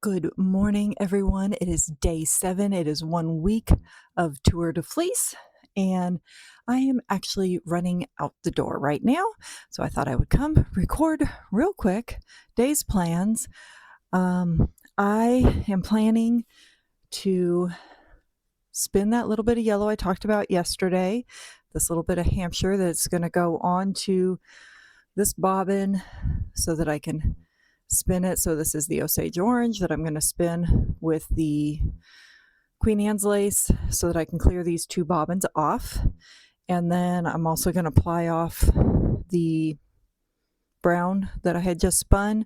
Good morning, everyone. It is day 7. It is 1 week of Tour De Fleece, and I am actually running out the door right now. So I thought I would come record real quick day's plans. I am planning to spin that little bit of yellow I talked about yesterday, this little bit of Hampshire that's going to go on to this bobbin so that I can spin it. So this is the Osage orange that I'm going to spin with the Queen Anne's lace so that I can clear these 2 bobbins off. And then I'm also going to ply off the brown that I had just spun,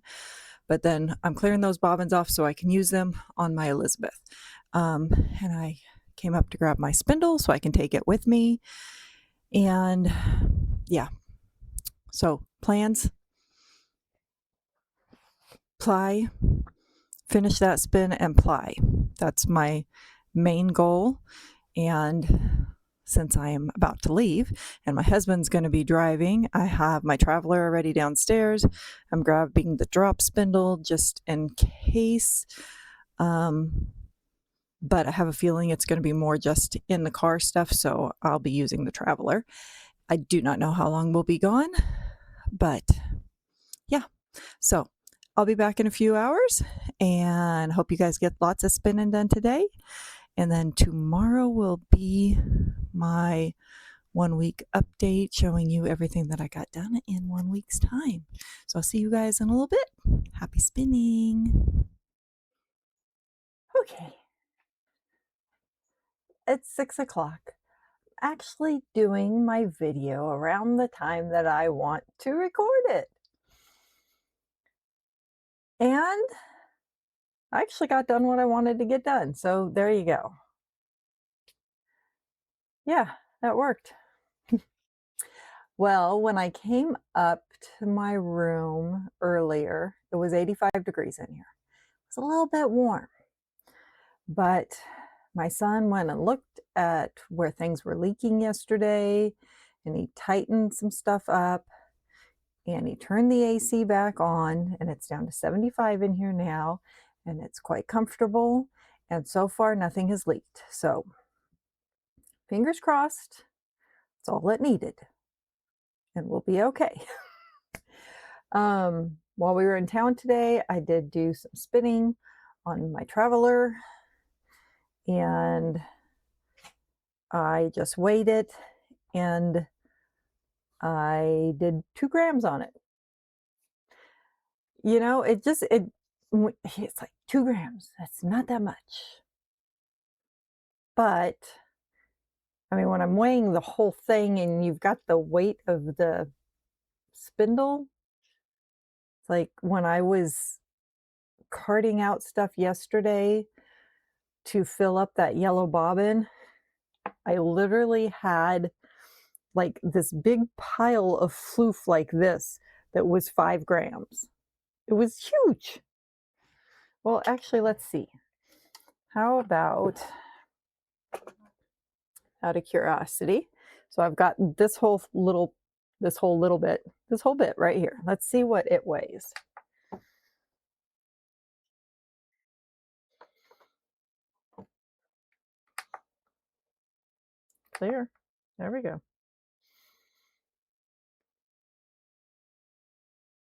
but then I'm clearing those bobbins off so I can use them on my Elizabeth. And I came up to grab my spindle so I can take it with me. And yeah, so plans, ply, finish that spin and ply. That's my main goal. And since I am about to leave and my husband's going to be driving, I have my traveler already downstairs. I'm grabbing the drop spindle just in case. But I have a feeling it's going to be more just in the car stuff, so I'll be using the traveler. I do not know how long we'll be gone, but yeah. So I'll be back in a few hours and hope you guys get lots of spinning done today. And then tomorrow will be my 1 week update showing you everything that I got done in 1 week's time. So I'll see you guys in a little bit. Happy spinning. Okay. It's 6 o'clock. Actually doing my video around the time that I want to record it. And I actually got done what I wanted to get done. So there you go. Yeah, that worked. Well, when I came up to my room earlier, it was 85 degrees in here. It was a little bit warm. But my son went and looked at where things were leaking yesterday, and he tightened some stuff up, and he turned the AC back on, and it's down to 75 in here now, and it's quite comfortable. And so far, nothing has leaked. So fingers crossed, it's all it needed, and we'll be okay. While we were in town today, I did do some spinning on my traveler, and I just weighed it, and I did 2 grams on it. You know, it's like 2 grams. That's not that much. But I mean, when I'm weighing the whole thing and you've got the weight of the spindle, it's like when I was carting out stuff yesterday to fill up that yellow bobbin, I literally had like this big pile of floof like this that was 5 grams. It was huge. Well, actually, let's see. How about, out of curiosity, so I've got this whole bit right here. Let's see what it weighs. Clear. There we go.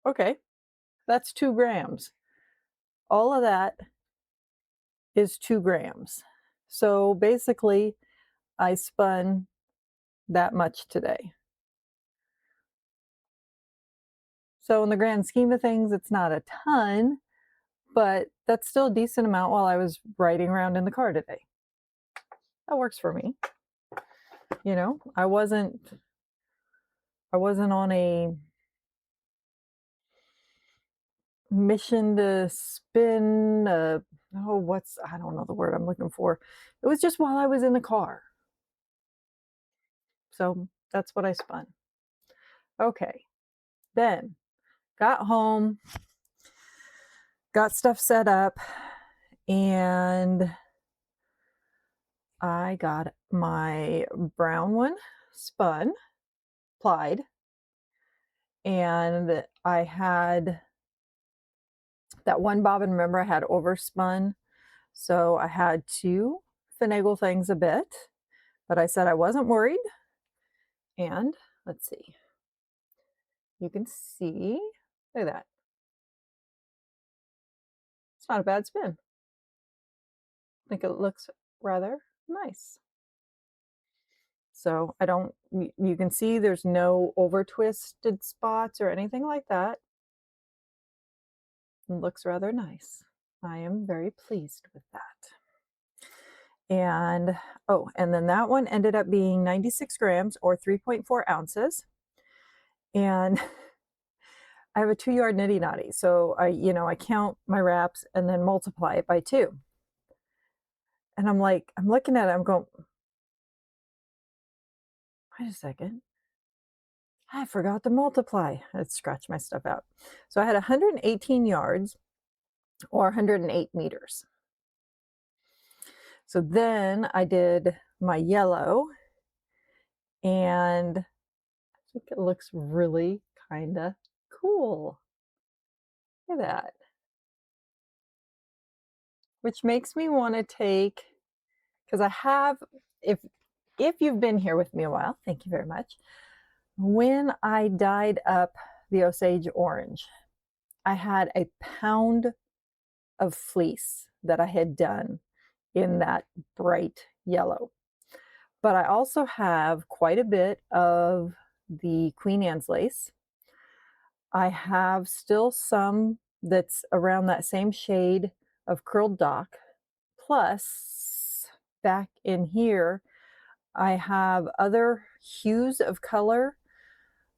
Okay, that's 2 grams. All of that is 2 grams. So basically, I spun that much today. So in the grand scheme of things, it's not a ton, but that's still a decent amount while I was riding around in the car today. That works for me. You know, I wasn't on a mission to spin I don't know the word I'm looking for. It was just while I was in the car. So that's what I spun. Okay. Then got home, got stuff set up, and I got my brown one spun, plied, and I had That one bobbin, remember, I had overspun, so I had to finagle things a bit, but I said I wasn't worried. And let's see, you can see, look at that. It's not a bad spin. I think it looks rather nice. So I don't, you can see there's no over twisted spots or anything like that. It looks rather nice. I am very pleased with that. And oh, and then that one ended up being 96 grams or 3.4 ounces. And I have a 2-yard nitty knotty. So I count my wraps and then multiply it by 2. And I'm like, I'm looking at it, I'm going, wait a second. I forgot to multiply. I'd scratch my stuff out. So I had 118 yards or 108 meters. So then I did my yellow, and I think it looks really kind of cool. Look at that. Which makes me want to take, because I have, if you've been here with me a while, thank you very much. When I dyed up the Osage orange, I had a pound of fleece that I had done in that bright yellow. But I also have quite a bit of the Queen Anne's lace. I have still some that's around that same shade of curled dock. Plus, back in here, I have other hues of color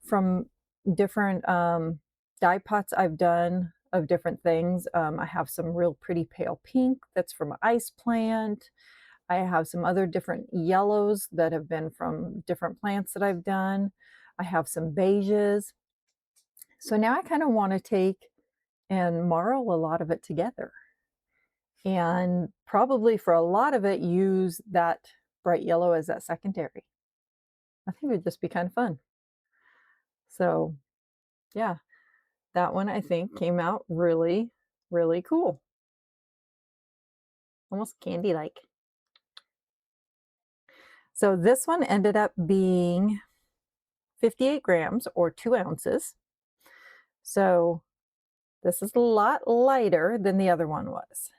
from different dye pots I've done of different things. I have some real pretty pale pink that's from ice plant. I have some other different yellows that have been from different plants that I've done. I have some beiges. So now I kind of want to take and marl a lot of it together. And probably for a lot of it, use that bright yellow as that secondary. I think it would just be kind of fun. So yeah, that one I think came out really, really cool. Almost candy-like. So this one ended up being 58 grams or 2 ounces. So this is a lot lighter than the other one was.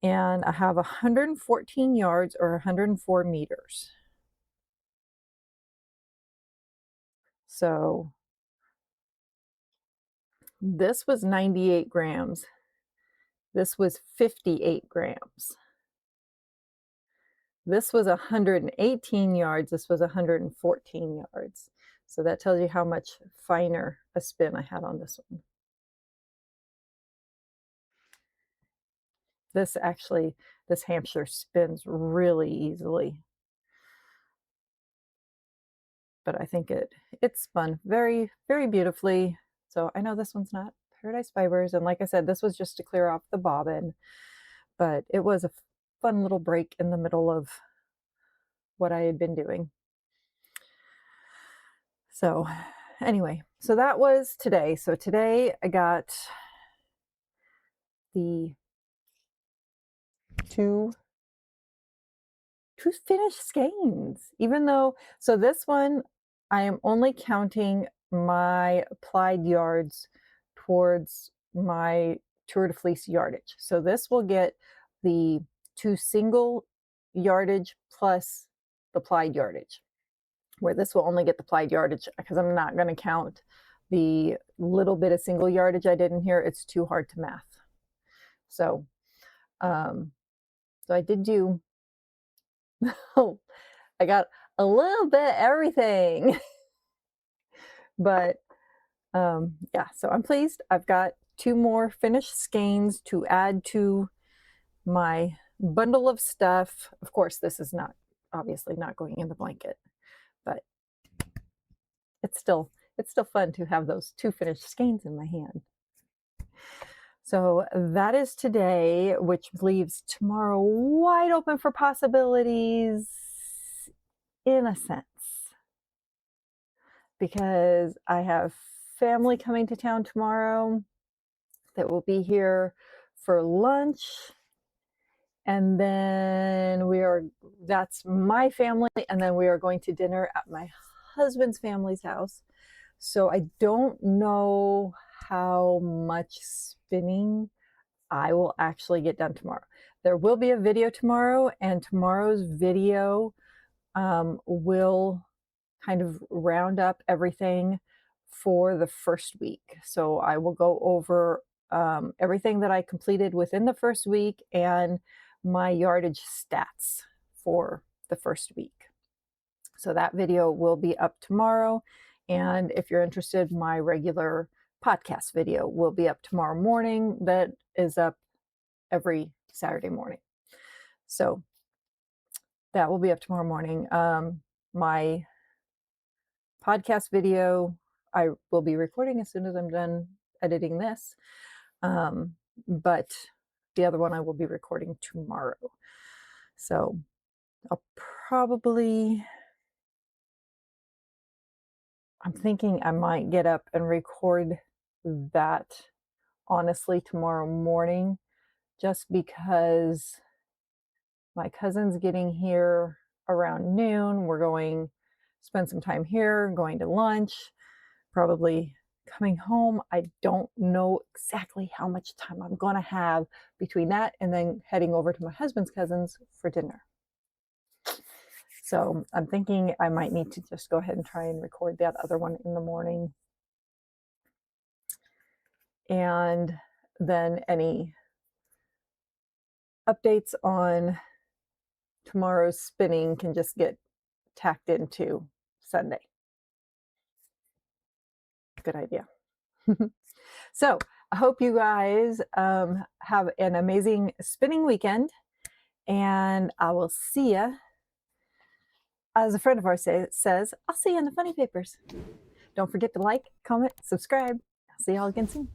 And I have 114 yards or 104 meters. So this was 98 grams. This was 58 grams. This was 118 yards. This was 114 yards. So that tells you how much finer a spin I had on this one. This Hampshire spins really easily. But I think it spun very, very beautifully. So I know this one's not Paradise Fibers. And like I said, this was just to clear off the bobbin. But it was a fun little break in the middle of what I had been doing. So anyway, so that was today. So today I got the two finished skeins, even though, so this one, I am only counting my applied yards towards my Tour de Fleece yardage. So this will get the 2 single yardage plus the plied yardage, where this will only get the plied yardage because I'm not going to count the little bit of single yardage I did in here. It's too hard to math. So, so I did do, I got a little bit everything, but yeah, so I'm pleased. I've got 2 more finished skeins to add to my bundle of stuff. Of course, this is not, obviously not going in the blanket, but it's still fun to have those 2 finished skeins in my hand. So that is today, which leaves tomorrow wide open for possibilities, in a sense, because I have family coming to town tomorrow. that will be here for lunch. And then that's my family. And then we are going to dinner at my husband's family's house. So I don't know how much spinning I will actually get done tomorrow. There will be a video tomorrow, and tomorrow's video will kind of round up everything for the first week. So I will go over everything that I completed within the first week and my yardage stats for the first week. So that video will be up tomorrow. And if you're interested, my regular podcast video will be up tomorrow morning. That is up every Saturday morning. So that will be up tomorrow morning. My podcast video I will be recording as soon as I'm done editing this. But the other one I will be recording tomorrow. So I'm thinking I might get up and record that honestly tomorrow morning, just because my cousin's getting here around noon. We're going to spend some time here, going to lunch, probably coming home. I don't know exactly how much time I'm going to have between that and then heading over to my husband's cousins for dinner. So I'm thinking I might need to just go ahead and try and record that other one in the morning. And then any updates on tomorrow's spinning can just get tacked into Sunday. Good idea. So I hope you guys have an amazing spinning weekend, and I will see you. As a friend of ours says, I'll see you in the funny papers. Don't forget to like, comment, subscribe. I'll see y'all again soon.